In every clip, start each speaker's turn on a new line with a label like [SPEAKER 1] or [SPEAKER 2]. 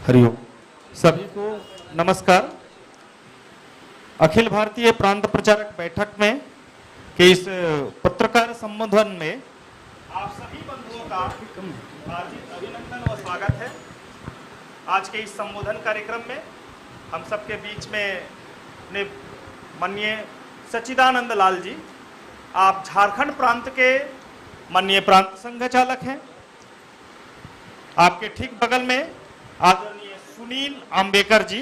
[SPEAKER 1] हरिओम। सभी को नमस्कार। अखिल भारतीय प्रांत प्रचारक बैठक में के इस पत्रकार संबोधन में आप सभी बंधुओं का हार्दिक अभिनंदन व स्वागत है। आज के इस संबोधन कार्यक्रम में हम सबके बीच में अपने माननीय सच्चिदानंद लाल जी, आप झारखंड प्रांत के माननीय प्रांत संघ चालक हैं। आपके ठीक बगल में आदरणीय सुनील आम्बेकर जी,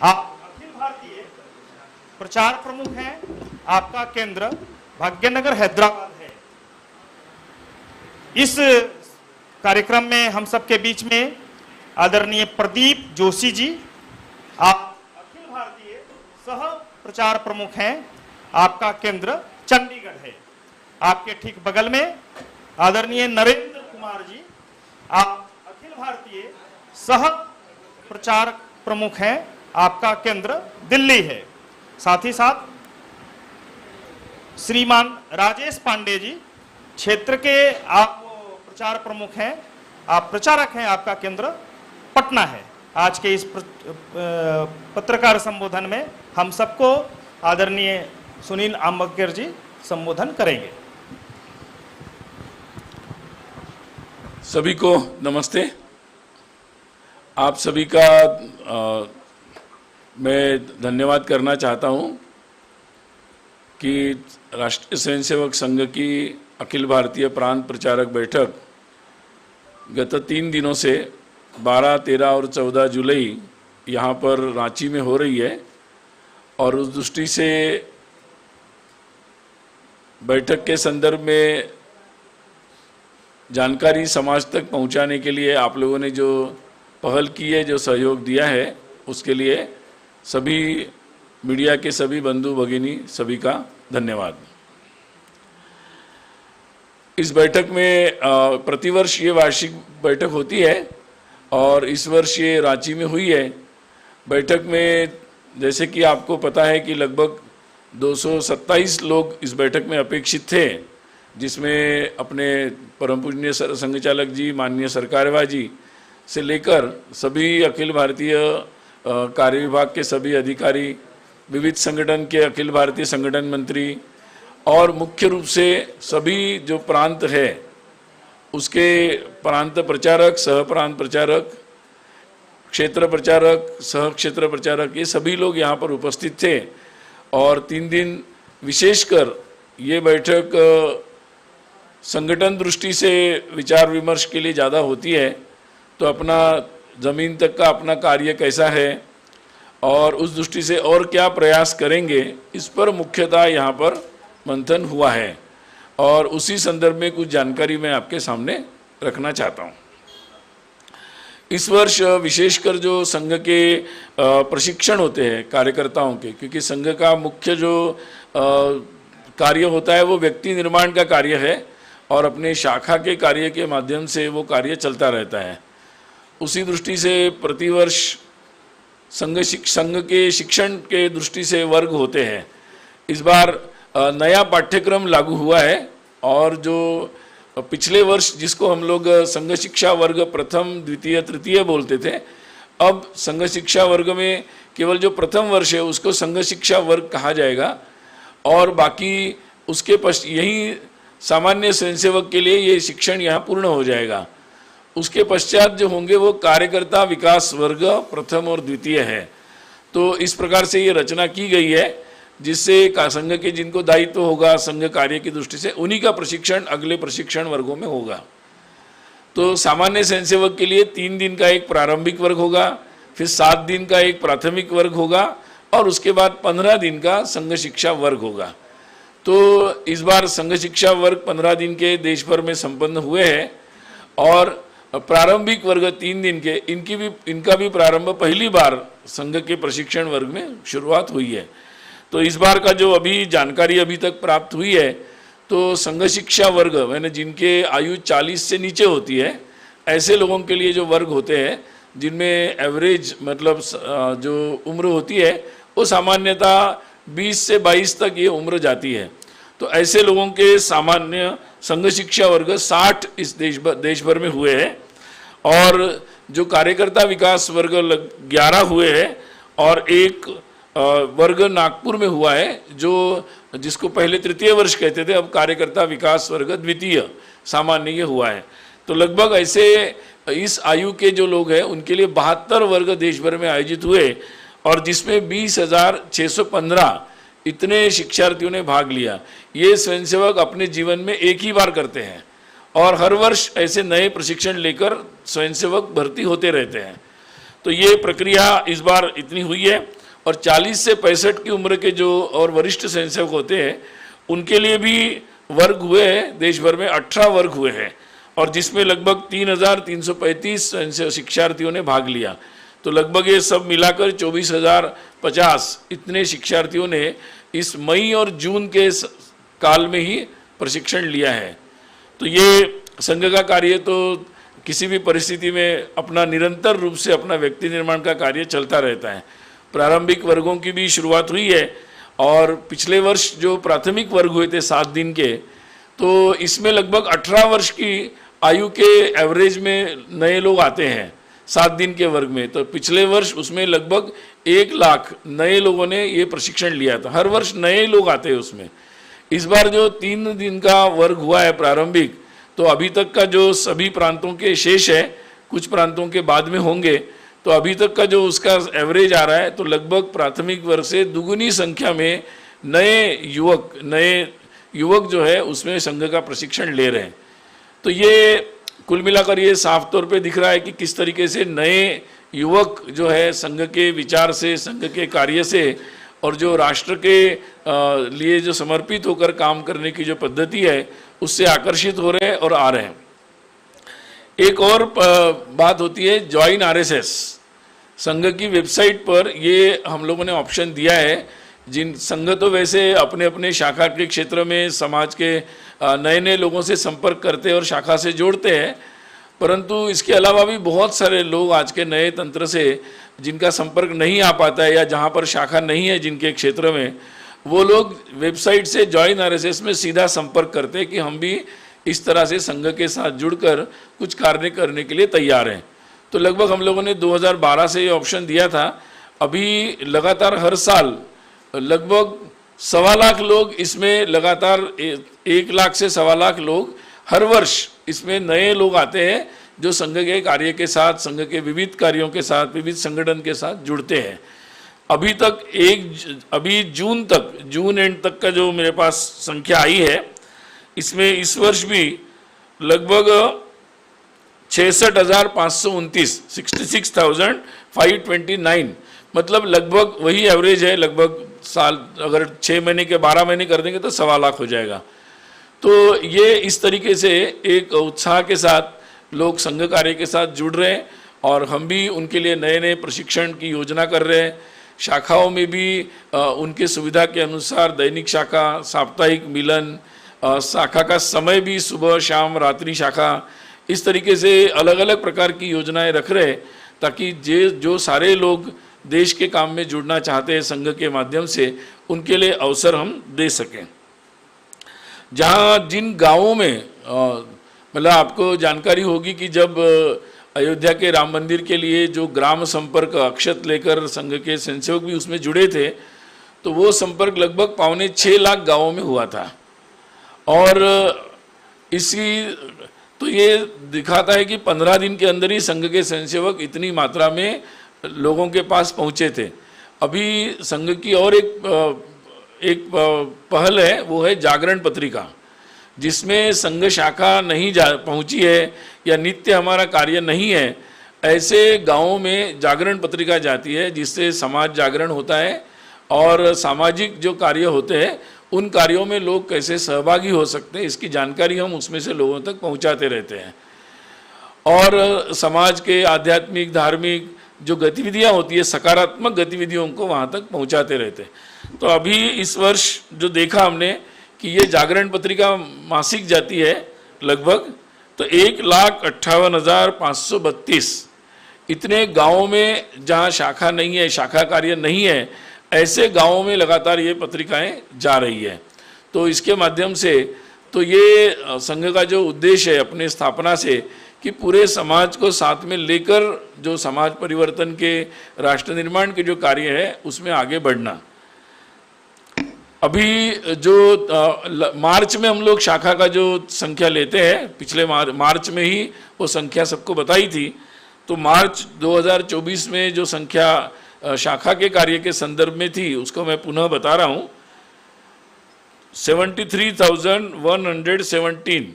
[SPEAKER 1] आप अखिल भारतीय प्रचार प्रमुख हैं। आपका केंद्र भाग्यनगर हैदराबाद है। इस कार्यक्रम में हम सबके बीच में आदरणीय प्रदीप जोशी जी, आप अखिल भारतीय सह प्रचार प्रमुख हैं। आपका केंद्र चंडीगढ़ है। आपके ठीक बगल में आदरणीय नरेंद्र कुमार जी, आप अखिल भारतीय सह प्रचार प्रमुख हैं। आपका केंद्र दिल्ली है। साथ ही साथ श्रीमान राजेश पांडे जी, क्षेत्र के आप प्रचार प्रमुख हैं, आप प्रचारक हैं। आपका केंद्र पटना है। आज के इस पत्रकार संबोधन में हम सबको आदरणीय सुनील आम्बेकर जी संबोधन करेंगे।
[SPEAKER 2] सभी को नमस्ते। आप सभी का मैं धन्यवाद करना चाहता हूं कि राष्ट्रीय स्वयंसेवक संघ की अखिल भारतीय प्रांत प्रचारक बैठक गत 3 दिनों से 12, 13 और 14 जुलाई यहाँ पर रांची में हो रही है। और उस दृष्टि से बैठक के संदर्भ में जानकारी समाज तक पहुंचाने के लिए आप लोगों ने जो पहल की है, जो सहयोग दिया है, उसके लिए सभी मीडिया के सभी बंधु भगिनी सभी का धन्यवाद। इस बैठक में प्रतिवर्ष ये वार्षिक बैठक होती है और इस वर्ष ये रांची में हुई है। बैठक में जैसे कि आपको पता है कि लगभग 227 लोग इस बैठक में अपेक्षित थे, जिसमें अपने परम पूजनीय संघ चालक जी, माननीय सरकारवा जी से लेकर सभी अखिल भारतीय कार्य विभाग के सभी अधिकारी, विविध संगठन के अखिल भारतीय संगठन मंत्री और मुख्य रूप से सभी जो प्रांत है उसके प्रांत प्रचारक, सह प्रांत प्रचारक, क्षेत्र प्रचारक, सह क्षेत्र प्रचारक, ये सभी लोग यहाँ पर उपस्थित थे। और 3 दिन विशेषकर ये बैठक संगठन दृष्टि से विचार विमर्श के लिए ज़्यादा होती है। तो अपना ज़मीन तक का अपना कार्य कैसा है और उस दृष्टि से और क्या प्रयास करेंगे, इस पर मुख्यतः यहाँ पर मंथन हुआ है। और उसी संदर्भ में कुछ जानकारी मैं आपके सामने रखना चाहता हूँ। इस वर्ष विशेषकर जो संघ के प्रशिक्षण होते हैं कार्यकर्ताओं के, क्योंकि संघ का मुख्य जो कार्य होता है वो व्यक्ति निर्माण का कार्य है और अपने शाखा के कार्य के माध्यम से वो कार्य चलता रहता है। उसी दृष्टि से प्रतिवर्ष संघ के शिक्षण के दृष्टि से वर्ग होते हैं। इस बार नया पाठ्यक्रम लागू हुआ है और जो पिछले वर्ष जिसको हम लोग संघ शिक्षा वर्ग प्रथम, द्वितीय, तृतीय बोलते थे, अब संघ शिक्षा वर्ग में केवल जो प्रथम वर्ष है उसको संघ शिक्षा वर्ग कहा जाएगा और बाकी उसके यही सामान्य स्वयंसेवक के लिए ये शिक्षण यहाँ पूर्ण हो जाएगा। उसके पश्चात जो होंगे वो कार्यकर्ता विकास वर्ग प्रथम और द्वितीय है। तो इस प्रकार से ये रचना की गई है जिससे संघ के जिनको दायित्व होगा संघ कार्य की दृष्टि से, उन्हीं का प्रशिक्षण अगले प्रशिक्षण वर्गों में होगा। तो सामान्य स्वयंसेवक के लिए 3 दिन का एक प्रारंभिक वर्ग होगा, फिर 7 दिन का एक प्राथमिक वर्ग होगा और उसके बाद 15 दिन का संघ शिक्षा वर्ग होगा। तो इस बार संघ शिक्षा वर्ग 15 दिन के देश भर में संपन्न हुए हैं और प्रारंभिक वर्ग 3 दिन के इनका भी प्रारंभ पहली बार संघ के प्रशिक्षण वर्ग में शुरुआत हुई है। तो इस बार का जो अभी जानकारी अभी तक प्राप्त हुई है, तो संघ शिक्षा वर्ग यानी जिनके आयु 40 से नीचे होती है, ऐसे लोगों के लिए जो वर्ग होते हैं जिनमें एवरेज मतलब जो उम्र होती है वो सामान्यतः 20 से 22 तक ये उम्र जाती है। तो ऐसे लोगों के सामान्य संघ शिक्षा वर्ग 60 इस देश भर में हुए हैं और जो कार्यकर्ता विकास वर्ग 11 हुए हैं और एक वर्ग नागपुर में हुआ है जो जिसको पहले तृतीय वर्ष कहते थे, अब कार्यकर्ता विकास वर्ग द्वितीय सामान्य ये हुआ है। तो लगभग ऐसे इस आयु के जो लोग हैं उनके लिए 72 वर्ग देश भर में आयोजित हुए और जिसमें 20,615 इतने शिक्षार्थियों ने भाग लिया। ये स्वयंसेवक अपने जीवन में एक ही बार करते हैं और हर वर्ष ऐसे नए प्रशिक्षण लेकर स्वयंसेवक भर्ती होते रहते हैं। तो ये प्रक्रिया इस बार इतनी हुई है और 40 से 65 की उम्र के जो और वरिष्ठ स्वयंसेवक होते हैं उनके लिए भी वर्ग हुए हैं। देश भर में 18 वर्ग हुए हैं और जिसमें लगभग 3,335 शिक्षार्थियों ने भाग लिया। तो लगभग ये सब मिलाकर 24,050 इतने शिक्षार्थियों ने इस मई और जून के काल में ही प्रशिक्षण लिया है। तो ये संघ का कार्य तो किसी भी परिस्थिति में अपना निरंतर रूप से अपना व्यक्ति निर्माण का कार्य चलता रहता है। प्रारंभिक वर्गों की भी शुरुआत हुई है और पिछले वर्ष जो प्राथमिक वर्ग हुए थे 7 दिन के, तो इसमें लगभग 18 वर्ष की आयु के एवरेज में नए लोग आते हैं 7 दिन के वर्ग में। तो पिछले वर्ष उसमें लगभग 1 लाख नए लोगों ने ये प्रशिक्षण लिया था। हर वर्ष नए लोग आते हैं उसमें। इस बार जो 3 दिन का वर्ग हुआ है प्रारंभिक, तो अभी तक का जो सभी प्रांतों के शेष है, कुछ प्रांतों के बाद में होंगे, तो अभी तक का जो उसका एवरेज आ रहा है तो लगभग प्राथमिक वर्ग से दुगुनी संख्या में नए युवक जो है उसमें संघ का प्रशिक्षण ले रहे हैं। तो ये कुल मिलाकर ये साफ तौर पे दिख रहा है कि किस तरीके से नए युवक जो है संघ के विचार से, संघ के कार्य से और जो राष्ट्र के लिए जो समर्पित होकर काम करने की जो पद्धति है उससे आकर्षित हो रहे हैं और आ रहे हैं। एक और बात होती है ज्वाइन आरएसएस। संघ की वेबसाइट पर ये हम लोगों ने ऑप्शन दिया है। जिन संघ तो वैसे अपने अपने शाखा के क्षेत्र में समाज के नए नए लोगों से संपर्क करते हैं और शाखा से जोड़ते हैं, परंतु इसके अलावा भी बहुत सारे लोग आज के नए तंत्र से जिनका संपर्क नहीं आ पाता है या जहाँ पर शाखा नहीं है जिनके क्षेत्र में, वो लोग वेबसाइट से ज्वाइन आरएसएस में सीधा संपर्क करते हैं कि हम भी इस तरह से संघ के साथ जुड़कर कुछ कार्य करने के लिए तैयार हैं। तो लगभग हम लोगों ने 2012 से ये ऑप्शन दिया था। अभी लगातार हर साल लगभग 1.25 लाख लोग इसमें लगातार 1 लाख से 1.25 लाख लोग हर वर्ष इसमें नए लोग आते हैं जो संघ के कार्य के साथ, संघ के विविध कार्यों के साथ, विविध संगठन के साथ जुड़ते हैं। अभी जून एंड तक का जो मेरे पास संख्या आई है, इसमें इस वर्ष भी लगभग 66,529 66,529 मतलब लगभग वही एवरेज है। लगभग साल अगर 6 महीने के 12 महीने कर देंगे तो 1.25 लाख हो जाएगा। तो ये इस तरीके से एक उत्साह के साथ लोग संघ कार्य के साथ जुड़ रहे हैं और हम भी उनके लिए नए नए प्रशिक्षण की योजना कर रहे हैं। शाखाओं में भी उनके सुविधा के अनुसार दैनिक शाखा, साप्ताहिक मिलन, शाखा का समय भी सुबह शाम रात्रि शाखा, इस तरीके से अलग अलग प्रकार की योजनाएं रख रहे हैं ताकि जो सारे लोग देश के काम में जुड़ना चाहते हैं संघ के माध्यम से, उनके लिए अवसर हम दे सकें। जहाँ जिन गांवों में मतलब आपको जानकारी होगी कि जब अयोध्या के राम मंदिर के लिए जो ग्राम संपर्क अक्षत लेकर संघ के स्वयंसेवक भी उसमें जुड़े थे, तो वो संपर्क लगभग 5.25 लाख गांवों में हुआ था। और तो ये दिखाता है कि 15 दिन के अंदर ही संघ के स्वयंसेवक इतनी मात्रा में लोगों के पास पहुंचे थे। अभी संघ की और एक पहल है, वो है जागरण पत्रिका, जिसमें संघ शाखा नहीं पहुंची है या नित्य हमारा कार्य नहीं है, ऐसे गांवों में जागरण पत्रिका जाती है जिससे समाज जागरण होता है और सामाजिक जो कार्य होते हैं उन कार्यों में लोग कैसे सहभागी हो सकते हैं इसकी जानकारी हम उसमें से लोगों तक पहुंचाते रहते हैं। और समाज के आध्यात्मिक धार्मिक जो गतिविधियां होती है, सकारात्मक गतिविधियों को वहां तक पहुंचाते रहते हैं। तो अभी इस वर्ष जो देखा हमने कि ये जागरण पत्रिका मासिक जाती है लगभग, तो 1,58,532 इतने गांवों में जहां शाखा नहीं है, शाखा कार्य नहीं है, ऐसे गांवों में लगातार ये पत्रिकाएं जा रही है। तो इसके माध्यम से तो ये संघ का जो उद्देश्य है अपने स्थापना से कि पूरे समाज को साथ में लेकर जो समाज परिवर्तन के, राष्ट्र निर्माण के जो कार्य है उसमें आगे बढ़ना। अभी जो मार्च में हम लोग शाखा का जो संख्या लेते हैं, पिछले मार्च में ही वो संख्या सबको बताई थी, तो मार्च 2024 में जो संख्या शाखा के कार्य के संदर्भ में थी उसको मैं पुनः बता रहा हूँ। 73,117,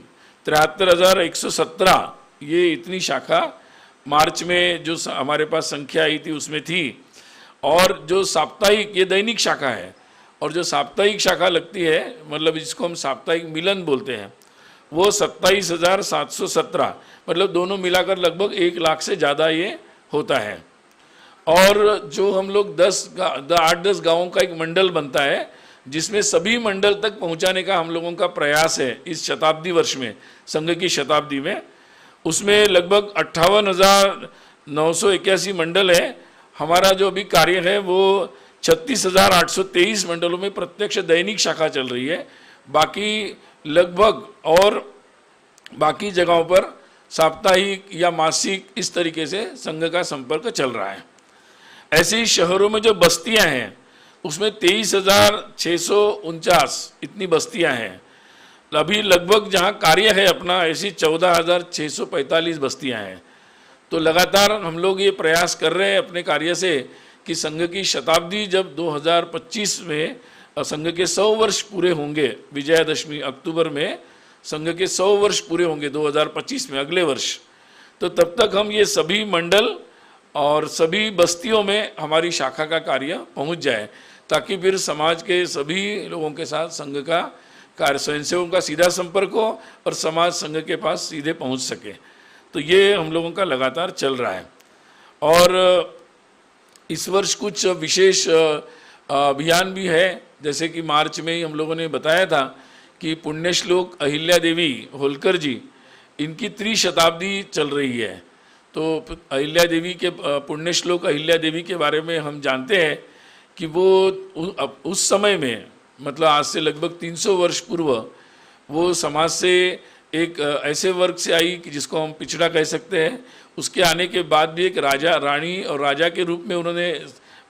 [SPEAKER 2] 73,117, ये इतनी शाखा मार्च में जो हमारे पास संख्या आई थी उसमें थी। और जो साप्ताहिक, ये दैनिक शाखा है, और जो साप्ताहिक शाखा लगती है, मतलब जिसको हम साप्ताहिक मिलन बोलते हैं, वो 27,717, मतलब दोनों मिलाकर लगभग 1 लाख से ज़्यादा ये होता है। और जो हम लोग 8-10 गाँवों का एक मंडल बनता है, जिसमें सभी मंडल तक पहुंचाने का हम लोगों का प्रयास है इस शताब्दी वर्ष में, संघ की शताब्दी में। उसमें लगभग 58,981 मंडल है। हमारा जो अभी कार्य है वो 36,823 मंडलों में प्रत्यक्ष दैनिक शाखा चल रही है। बाकी लगभग और बाकी जगहों पर साप्ताहिक या मासिक इस तरीके से संघ का संपर्क चल रहा है। ऐसे ही शहरों में जो बस्तियां हैं उसमें 23,649 इतनी बस्तियां हैं। अभी लगभग जहां कार्य है अपना, ऐसी 14,645 बस्तियां हैं। तो लगातार हम लोग ये प्रयास कर रहे हैं अपने कार्य से कि संघ की शताब्दी जब 2025 में संघ के 100 वर्ष पूरे होंगे, विजयादशमी अक्टूबर में संघ के 100 वर्ष पूरे होंगे 2025 में, अगले वर्ष, तो तब तक हम ये सभी मंडल और सभी बस्तियों में हमारी शाखा का कार्य पहुंच जाए, ताकि फिर समाज के सभी लोगों के साथ संघ का कार्य, स्वयंसेवकों का सीधा संपर्क हो और समाज संघ के पास सीधे पहुंच सके। तो ये हम लोगों का लगातार चल रहा है। और इस वर्ष कुछ विशेष अभियान भी है, जैसे कि मार्च में ही हम लोगों ने बताया था कि पुण्यश्लोक अहिल्या देवी होलकर जी, इनकी त्रिशताब्दी चल रही है। तो अहिल्या देवी के पुण्यश्लोक अहिल्या देवी के बारे में हम जानते हैं कि वो उस समय में, मतलब आज से लगभग 300 वर्ष पूर्व, वो समाज से एक ऐसे वर्ग से आई कि जिसको हम पिछड़ा कह सकते हैं। उसके आने के बाद भी एक राजा, रानी और राजा के रूप में उन्होंने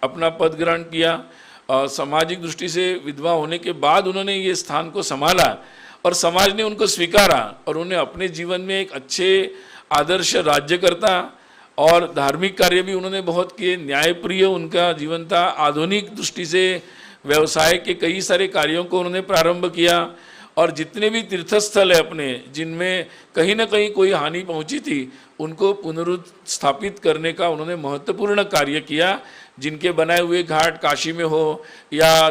[SPEAKER 2] अपना पद ग्रहण किया। सामाजिक दृष्टि से विधवा होने के बाद उन्होंने ये स्थान को संभाला और समाज ने उनको स्वीकारा और उन्हें अपने जीवन में एक अच्छे आदर्श राज्यकर्ता और धार्मिक कार्य भी उन्होंने बहुत किए। न्यायप्रिय उनका जीवन था। आधुनिक दृष्टि से व्यवसाय के कई सारे कार्यों को उन्होंने प्रारंभ किया और जितने भी तीर्थस्थल है अपने, जिनमें कहीं ना कहीं कोई हानि पहुंची थी, उनको पुनरुत्थापित करने का उन्होंने महत्वपूर्ण कार्य किया। जिनके बनाए हुए घाट काशी में हो या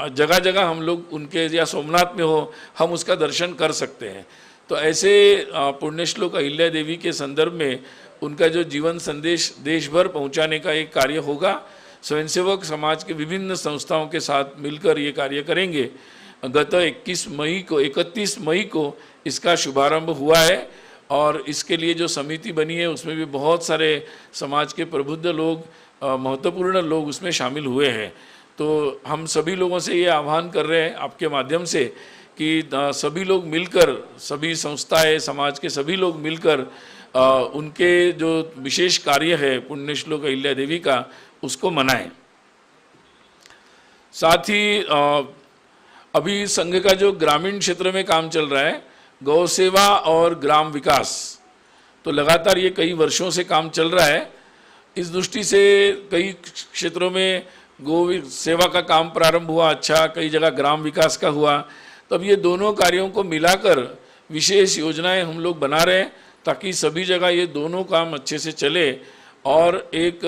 [SPEAKER 2] जगह जगह हम लोग उनके, या सोमनाथ में हो, हम उसका दर्शन कर सकते हैं। तो ऐसे पुण्यश्लोक अहिल्या देवी के संदर्भ में उनका जो जीवन संदेश देश भर पहुँचाने का एक कार्य होगा। स्वयंसेवक समाज के विभिन्न संस्थाओं के साथ मिलकर ये कार्य करेंगे। गत 31 मई को इसका शुभारंभ हुआ है और इसके लिए जो समिति बनी है उसमें भी बहुत सारे समाज के प्रबुद्ध लोग, महत्वपूर्ण लोग उसमें शामिल हुए हैं। तो हम सभी लोगों से ये आह्वान कर रहे हैं आपके माध्यम से कि सभी लोग मिलकर, सभी संस्थाएं, समाज के सभी लोग मिलकर उनके जो विशेष कार्य है पुण्यश्लोक अहिल्या देवी का, उसको मनाएं। साथ ही अभी संघ का जो ग्रामीण क्षेत्र में काम चल रहा है, गौ सेवा और ग्राम विकास, तो लगातार ये कई वर्षों से काम चल रहा है। इस दृष्टि से कई क्षेत्रों में गौ सेवा का काम प्रारंभ हुआ, अच्छा, कई जगह ग्राम विकास का हुआ। तो अब ये दोनों कार्यों को मिलाकर विशेष योजनाएं हम लोग बना रहे हैं ताकि सभी जगह ये दोनों काम अच्छे से चले और एक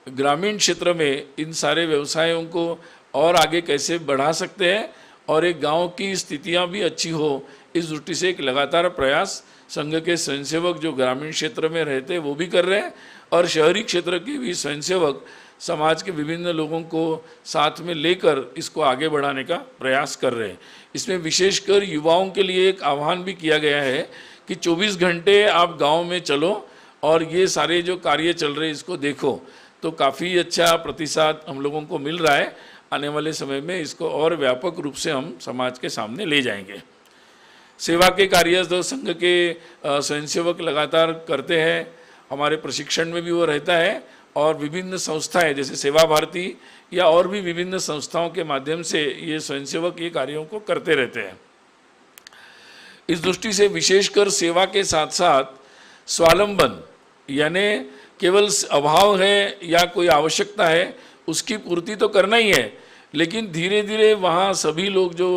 [SPEAKER 2] ग्रामीण क्षेत्र में इन सारे व्यवसायों को और आगे कैसे बढ़ा सकते हैं और एक गांव की स्थितियां भी अच्छी हो, इस दृष्टि से एक लगातार प्रयास संघ के स्वयंसेवक जो ग्रामीण क्षेत्र में रहते हैं वो भी कर रहे हैं और शहरी क्षेत्र के भी स्वयंसेवक समाज के विभिन्न लोगों को साथ में लेकर इसको आगे बढ़ाने का प्रयास कर रहे हैं। इसमें विशेषकर युवाओं के लिए एक आह्वान भी किया गया है कि 24 घंटे आप गांव में चलो और ये सारे जो कार्य चल रहे हैं इसको देखो। तो काफ़ी अच्छा प्रतिसाद हम लोगों को मिल रहा है। आने वाले समय में इसको और व्यापक रूप से हम समाज के सामने ले जाएंगे। सेवा के कार्य जो संघ के स्वयंसेवक लगातार करते हैं, हमारे प्रशिक्षण में भी वो रहता है, और विभिन्न संस्थाएं जैसे सेवा भारती या और भी विभिन्न संस्थाओं के माध्यम से ये स्वयंसेवक ये कार्यों को करते रहते हैं। इस दृष्टि से विशेषकर सेवा के साथ साथ स्वावलंबन, यानी केवल अभाव है या कोई आवश्यकता है उसकी पूर्ति तो करना ही है, लेकिन धीरे धीरे वहाँ सभी लोग जो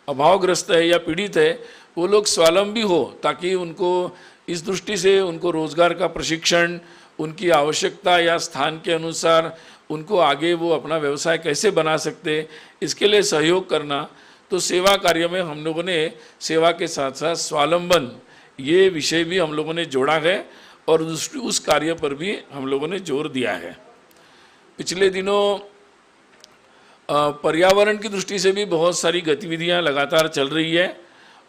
[SPEAKER 2] अभावग्रस्त है या पीड़ित है वो लोग स्वावलंबी हो, ताकि उनको इस दृष्टि से उनको रोजगार का प्रशिक्षण, उनकी आवश्यकता या स्थान के अनुसार उनको आगे वो अपना व्यवसाय कैसे बना सकते, इसके लिए सहयोग करना। तो सेवा कार्य में हम लोगों ने सेवा के साथ साथ स्वावलंबन ये विषय भी हम लोगों ने जोड़ा है और उस कार्य पर भी हम लोगों ने जोर दिया है। पिछले दिनों पर्यावरण की दृष्टि से भी बहुत सारी गतिविधियां लगातार चल रही है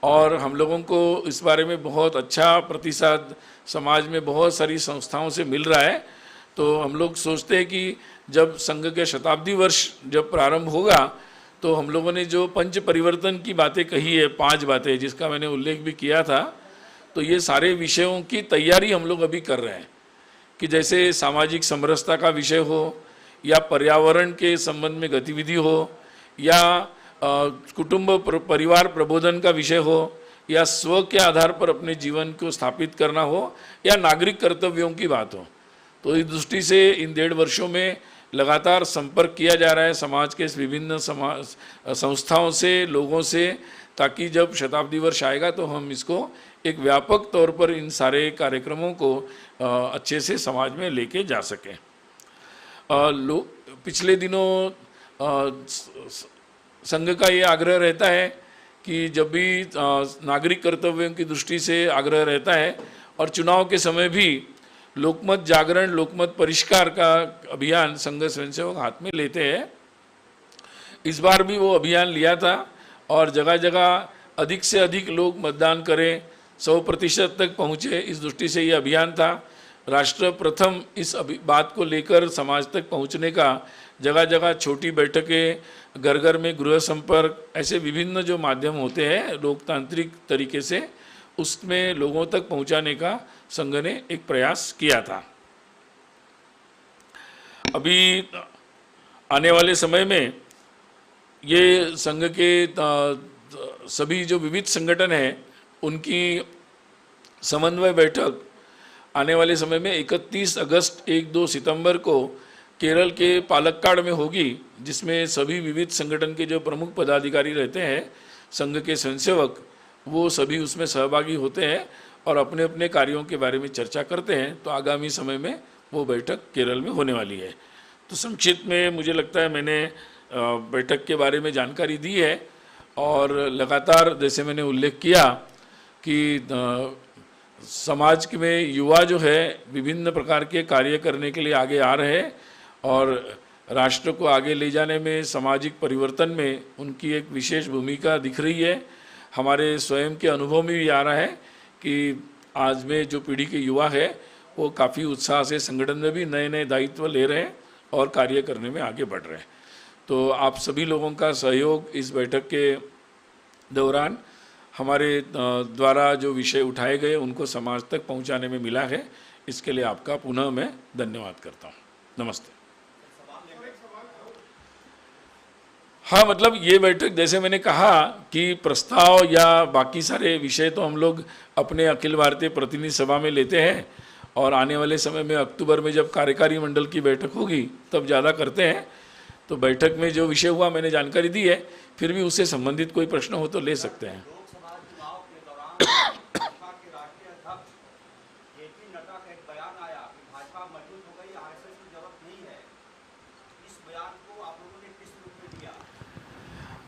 [SPEAKER 2] और हम लोगों को इस बारे में बहुत अच्छा प्रतिसाद समाज में बहुत सारी संस्थाओं से मिल रहा है। तो हम लोग सोचते हैं कि जब संघ के शताब्दी वर्ष जब प्रारंभ होगा तो हम लोगों ने जो पंच परिवर्तन की बातें कही है, 5 बातें जिसका मैंने उल्लेख भी किया था, तो ये सारे विषयों की तैयारी हम लोग अभी कर रहे हैं कि जैसे सामाजिक समरसता का विषय हो या पर्यावरण के संबंध में गतिविधि हो या कुटुंब परिवार प्रबोधन का विषय हो या स्व के आधार पर अपने जीवन को स्थापित करना हो या नागरिक कर्तव्यों की बात हो। तो इस दृष्टि से इन 1.5 वर्षों में लगातार संपर्क किया जा रहा है समाज के विभिन्न संस्थाओं से, लोगों से, ताकि जब शताब्दी वर्ष आएगा तो हम इसको एक व्यापक तौर पर इन सारे कार्यक्रमों को अच्छे से समाज में लेके जा सकें। पिछले दिनों संघ का ये आग्रह रहता है कि जब भी नागरिक कर्तव्यों की दृष्टि से आग्रह रहता है और चुनाव के समय भी लोकमत जागरण, लोकमत परिष्कार का अभियान संघ स्वयंसेवक हाथ में लेते हैं। इस बार भी वो अभियान लिया था और जगह जगह अधिक से अधिक लोग मतदान करें, 100% तक पहुँचे, इस दृष्टि से ये अभियान था। राष्ट्र प्रथम इस बात को लेकर समाज तक पहुँचने का जगह जगह छोटी बैठकें, घर घर में गृह संपर्क, ऐसे विभिन्न जो माध्यम होते हैं लोकतांत्रिक तरीके से, उसमें लोगों तक पहुंचाने का संघ ने एक प्रयास किया था। अभी आने वाले समय में ये संघ के सभी जो विविध संगठन हैं उनकी समन्वय बैठक आने वाले समय में 31 अगस्त 1-2 सितंबर को केरल के पालक्काड में होगी, जिसमें सभी विविध संगठन के जो प्रमुख पदाधिकारी रहते हैं, संघ के स्वयंसेवक, वो सभी उसमें सहभागी होते हैं और अपने अपने कार्यों के बारे में चर्चा करते हैं। तो आगामी समय में वो बैठक केरल में होने वाली है। तो संक्षिप्त में मुझे लगता है मैंने बैठक के बारे में जानकारी दी है और लगातार जैसे मैंने उल्लेख किया कि समाज में युवा जो है विभिन्न प्रकार के कार्य करने के लिए आगे आ रहे हैं और राष्ट्र को आगे ले जाने में, सामाजिक परिवर्तन में उनकी एक विशेष भूमिका दिख रही है। हमारे स्वयं के अनुभव में भी आ रहा है कि आज में जो पीढ़ी के युवा है वो काफ़ी उत्साह से संगठन में भी नए नए दायित्व ले रहे हैं और कार्य करने में आगे बढ़ रहे हैं। तो आप सभी लोगों का सहयोग इस बैठक के दौरान हमारे द्वारा जो विषय उठाए गए उनको समाज तक पहुंचाने में मिला है, इसके लिए आपका पुनः मैं धन्यवाद करता हूं। नमस्ते। हाँ, मतलब ये बैठक जैसे मैंने कहा कि प्रस्ताव या बाकी सारे विषय तो हम लोग अपने अखिल भारतीय प्रतिनिधि सभा में लेते हैं और आने वाले समय में अक्टूबर में जब कार्यकारी मंडल की बैठक होगी तब ज़्यादा करते हैं। तो बैठक में जो विषय हुआ मैंने जानकारी दी है, फिर भी उससे संबंधित कोई प्रश्न हो तो ले सकते हैं।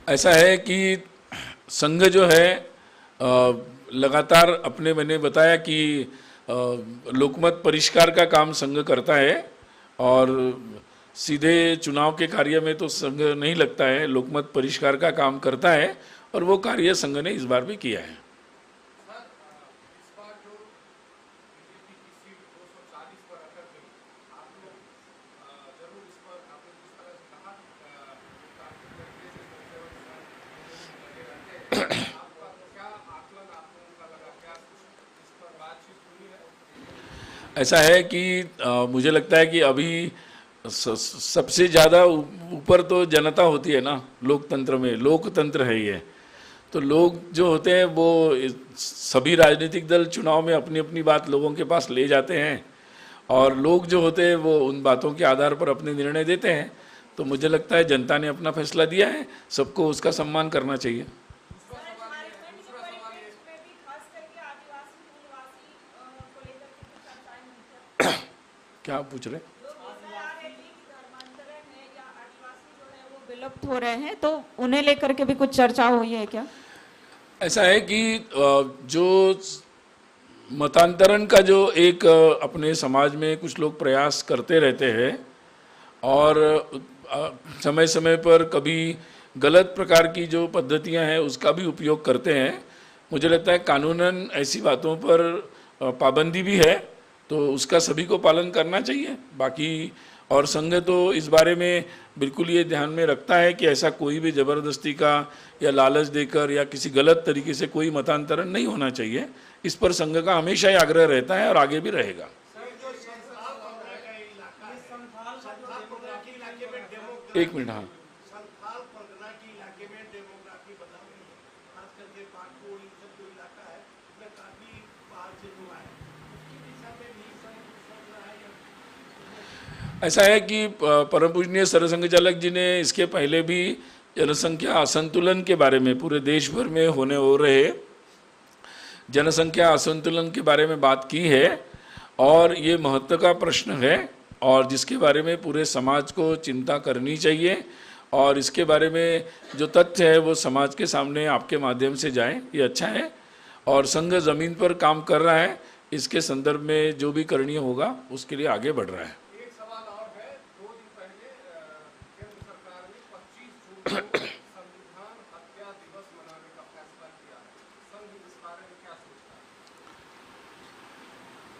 [SPEAKER 2] ऐसा है कि संघ जो है लगातार अपने, मैंने बताया कि लोकमत परिष्कार का काम संघ करता है और सीधे चुनाव के कार्य में तो संघ नहीं लगता है, लोकमत परिष्कार का काम करता है और वो कार्य संघ ने इस बार भी किया है। ऐसा है कि मुझे लगता है कि अभी सबसे ज़्यादा ऊपर तो जनता होती है ना, लोकतंत्र में, लोकतंत्र है ये। तो लोग जो होते हैं वो सभी राजनीतिक दल चुनाव में अपनी अपनी बात लोगों के पास ले जाते हैं, और लोग जो होते हैं वो उन बातों के आधार पर अपने निर्णय देते हैं। तो मुझे लगता है जनता ने अपना फैसला दिया है, सबको उसका सम्मान करना चाहिए। क्या पूछ रहे?
[SPEAKER 3] विलुप्त हो रहे हैं, तो उन्हें लेकर के भी कुछ चर्चा हुई है क्या?
[SPEAKER 2] ऐसा है कि जो मतांतरण का जो एक अपने समाज में कुछ लोग प्रयास करते रहते हैं, और समय समय पर कभी गलत प्रकार की जो पद्धतियां हैं उसका भी उपयोग करते हैं। मुझे लगता है कानूनन ऐसी बातों पर पाबंदी भी है, तो उसका सभी को पालन करना चाहिए। बाकी और संघ तो इस बारे में बिल्कुल ये ध्यान में रखता है कि ऐसा कोई भी ज़बरदस्ती का या लालच देकर या किसी गलत तरीके से कोई मतांतरण नहीं होना चाहिए। इस पर संघ का हमेशा ही आग्रह रहता है और आगे भी रहेगा। एक मिनट, हाँ। ऐसा है कि परम पूजनीय सरसंघ चालक जी ने इसके पहले भी जनसंख्या असंतुलन के बारे में, पूरे देश भर में हो रहे जनसंख्या असंतुलन के बारे में बात की है, और ये महत्व का प्रश्न है और जिसके बारे में पूरे समाज को चिंता करनी चाहिए, और इसके बारे में जो तथ्य है वो समाज के सामने आपके माध्यम से जाए, ये अच्छा है। और संघ ज़मीन पर काम कर रहा है, इसके संदर्भ में जो भी करणीय होगा उसके लिए आगे बढ़ रहा है।
[SPEAKER 4] एक सवाल और है, 2 दिन पहले केंद्र सरकार ने 25 जून को संविधान हत्या दिवस मनाने का फैसला किया है। संघ इस बारे में क्या सोचता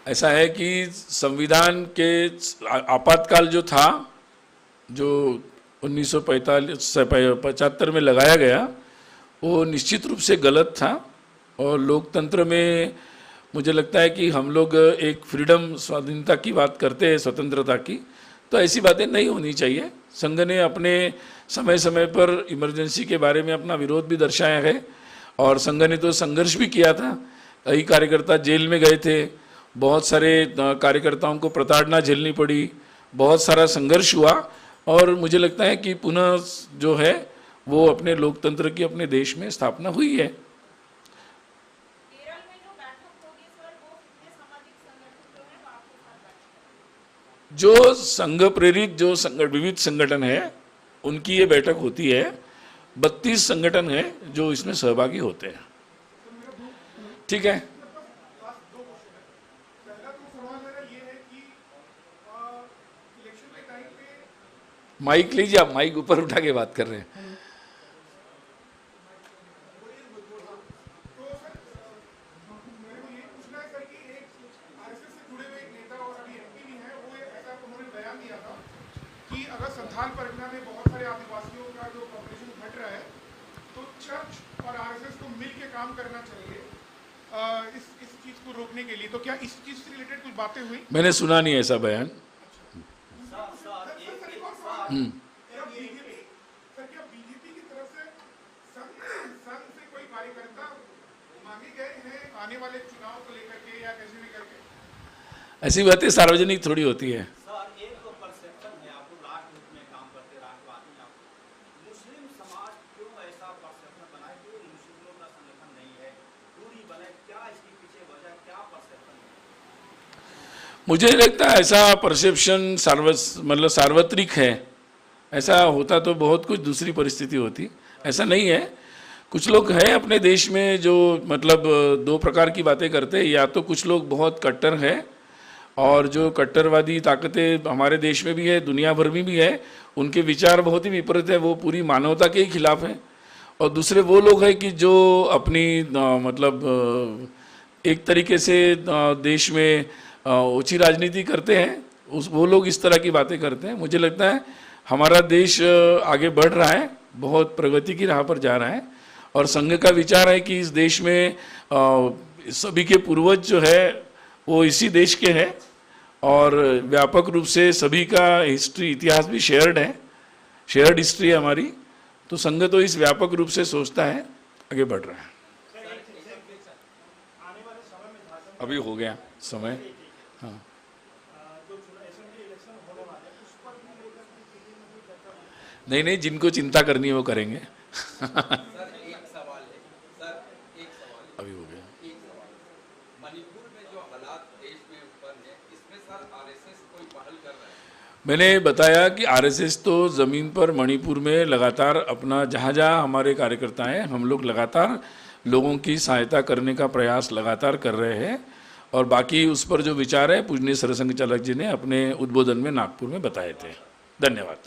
[SPEAKER 4] है?
[SPEAKER 2] ऐसा है कि संविधान के आपातकाल जो था, जो 1975 में लगाया गया, वो निश्चित रूप से गलत था। और लोकतंत्र में मुझे लगता है कि हम लोग एक फ्रीडम, स्वाधीनता की बात करते हैं, स्वतंत्रता की, तो ऐसी बातें नहीं होनी चाहिए। संघ ने अपने समय समय पर इमरजेंसी के बारे में अपना विरोध भी दर्शाया है, और संघ ने तो संघर्ष भी किया था। कई कार्यकर्ता जेल में गए थे, बहुत सारे कार्यकर्ताओं को प्रताड़ना झेलनी पड़ी, बहुत सारा संघर्ष हुआ, और मुझे लगता है कि पुनः जो है वो अपने लोकतंत्र की अपने देश में स्थापना हुई है। जो संघ प्रेरित जो विविध संगठन है उनकी ये बैठक होती है। 32 संगठन है जो इसमें सहभागी होते हैं। ठीक है। माइक लीजिए, आप माइक ऊपर उठा के बात कर रहे हैं।
[SPEAKER 4] कि अगर संथाल परगना में बहुत सारे आदिवासियों का जो पॉपुलेशन घट रहा है, तो चर्च और आरएसएस को मिलकर काम करना चाहिए इस चीज को रोकने के लिए। तो क्या इस चीज से रिलेटेड कुछ बातें हुई?
[SPEAKER 2] मैंने सुना नहीं ऐसा बयान।
[SPEAKER 4] क्या बीजेपी की तरफ से संघ से कोई कार्यकर्ता मांगे गए हैं आने वाले चुनाव को लेकर के, या कैसे भी करके?
[SPEAKER 2] ऐसी बातें सार्वजनिक थोड़ी होती है। मुझे लगता है ऐसा परसेप्शन मतलब सार्वत्रिक है। ऐसा होता तो बहुत कुछ दूसरी परिस्थिति होती, ऐसा नहीं है। कुछ लोग हैं अपने देश में जो मतलब 2 प्रकार की बातें करते हैं। या तो कुछ लोग बहुत कट्टर हैं, और जो कट्टरवादी ताकतें हमारे देश में भी है, दुनिया भर में भी है, उनके विचार बहुत ही विपरीत है, वो पूरी मानवता के ही खिलाफ है। और दूसरे वो लोग हैं कि जो अपनी मतलब एक तरीके से देश में ओछी राजनीति करते हैं, वो लोग इस तरह की बातें करते हैं। मुझे लगता है हमारा देश आगे बढ़ रहा है, बहुत प्रगति की राह पर जा रहा है, और संघ का विचार है कि इस देश में सभी के पूर्वज जो है वो इसी देश के हैं, और व्यापक रूप से सभी का हिस्ट्री इतिहास भी शेयर्ड है, शेयर्ड हिस्ट्री है हमारी, तो संघ तो इस व्यापक रूप से सोचता है, आगे बढ़ रहा है। अभी हो गया समय। हाँ, नहीं, जिनको चिंता करनी है वो करेंगे। अभी हो गया।
[SPEAKER 5] मणिपुर में जो हालात देश में उत्पन्न है, इसमें सर आरएसएस कोई पहल कर रहा है?
[SPEAKER 2] मैंने बताया कि आरएसएस तो ज़मीन पर मणिपुर में लगातार अपना जहाँ जहाँ हमारे कार्यकर्ता हैं, हम लोग लगातार लोगों की सहायता करने का प्रयास लगातार कर रहे हैं, और बाकी उस पर जो विचार है पूजनीय सरसंघ चालक जी ने अपने उद्बोधन में नागपुर में बताए थे। धन्यवाद।